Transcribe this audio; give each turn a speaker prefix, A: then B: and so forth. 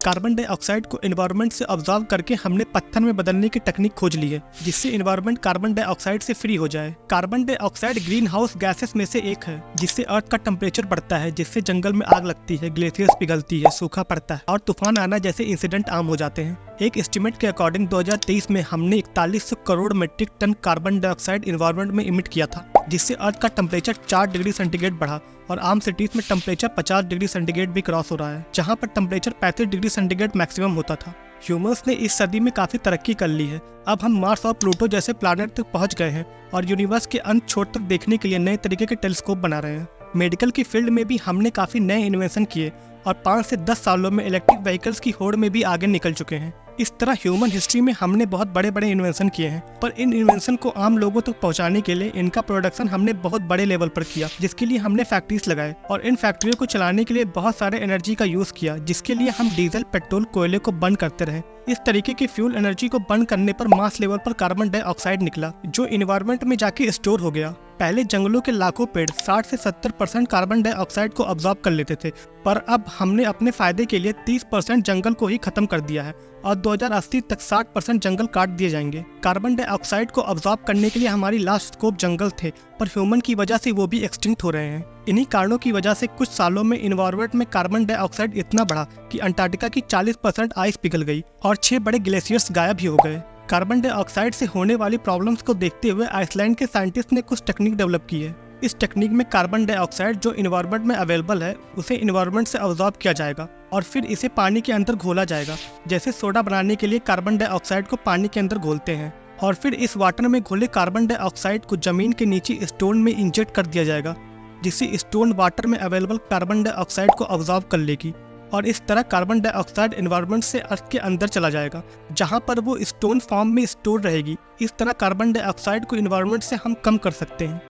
A: Carbon dioxide को environment से absorb करके हमने पत्थर में बदलने की टेक्निक खोज ली है, जिससे एनवायरनमेंट कार्बन डाइऑक्साइड से फ्री हो जाए। Carbon dioxide green house gases में से एक है, जिससे अर्थ का टेम्परेचर बढ़ता है, जिससे जंगल में आग लगती है, ग्लेशियर्स पिघलती है, सूखा पड़ता है और तूफान आना जैसे इंसिडेंट आम हो जाते हैं। एक एस्टिमेट के अकॉर्डिंग 2023 में हमने 4100 crore metric ton carbon dioxide environment में इमिट किया था, जिससे अर्थ का टेम्परेचर 4 डिग्री सेंटीग्रेड बढ़ा और आम सिटीज में टेम्परेचर 50 डिग्री सेंटीग्रेड भी क्रॉस हो रहा है, जहां पर टेम्परेचर 35 डिग्री सेंटीग्रेड मैक्सिमम होता था। ह्यूमंस ने इस सदी में काफी तरक्की कर ली है। अब हम मार्स और प्लूटो जैसे प्लैनेट तक पहुंच गए हैं और यूनिवर्स के अंत छोर तक देखने के लिए नए तरीके के टेलीस्कोप बना रहे हैं। मेडिकल की फील्ड में भी हमने काफी नए इन्वेंशन किए और 5 से 10 सालों में इलेक्ट्रिक व्हीकल्स की होड़ में भी आगे निकल चुके हैं। इस तरह ह्यूमन हिस्ट्री में हमने बहुत बड़े बड़े इन्वेंशन किए हैं, पर इन इन्वेंशन को आम लोगों तक पहुंचाने के लिए इनका प्रोडक्शन हमने बहुत बड़े लेवल पर किया, जिसके लिए हमने फैक्ट्रीज लगाए और इन फैक्ट्रियों को चलाने के लिए बहुत सारे एनर्जी का यूज किया, जिसके लिए हम डीजल, पेट्रोल, कोयले को बर्न करते रहे। इस तरीके की फ्यूल एनर्जी को बर्न करने पर मास लेवल पर कार्बन डाइऑक्साइड निकला, जो एनवायरनमेंट में जाके स्टोर हो गया। पहले जंगलों के लाखों पेड़ 60 से 70% कार्बन डाइऑक्साइड को अब्जॉर्ब कर लेते थे, पर अब हमने अपने फायदे के लिए 30% जंगल को ही खत्म कर दिया है और 2080 तक 60% जंगल काट दिए जाएंगे। कार्बन डाइऑक्साइड को अब्जॉर्ब करने के लिए हमारी लास्ट स्कोप जंगल थे, पर ह्यूमन की वजह से वो भी एक्सटिंक्ट हो रहे हैं। इन्हीं कारणों की वजह से कुछ सालों में एनवायरनमेंट में कार्बन डाइऑक्साइड इतना बढ़ा कि अंटार्कटिका की 40% आइस पिघल गई और 6 बड़े ग्लेशियर्स गायब ही हो गए। कार्बन डाइऑक्साइड से होने वाली प्रॉब्लम्स को देखते हुए आइसलैंड के साइंटिस्ट ने कुछ टेक्निक डेवलप की है। इस टेक्निक में कार्बन डाइऑक्साइड जो एनवायरनमेंट में अवेलेबल है उसे एनवायरनमेंट से अब्जॉर्ब किया जाएगा और फिर इसे पानी के अंदर घोला जाएगा। जैसे सोडा बनाने के लिए कार्बन डाइऑक्साइड को पानी के अंदर घोलते हैं और फिर इस वाटर में घोले कार्बन डाइऑक्साइड को जमीन के नीचे स्टोन में इंजेक्ट कर दिया जाएगा, जिससे स्टोन वाटर में अवेलेबल कार्बन डाइऑक्साइड को अब्जॉर्ब कर लेगी और इस तरह कार्बन डाइऑक्साइड एनवायरनमेंट से अर्थ के अंदर चला जाएगा, जहां पर वो स्टोन फॉर्म में स्टोर रहेगी। इस तरह कार्बन डाइऑक्साइड को एनवायरनमेंट से हम कम कर सकते हैं।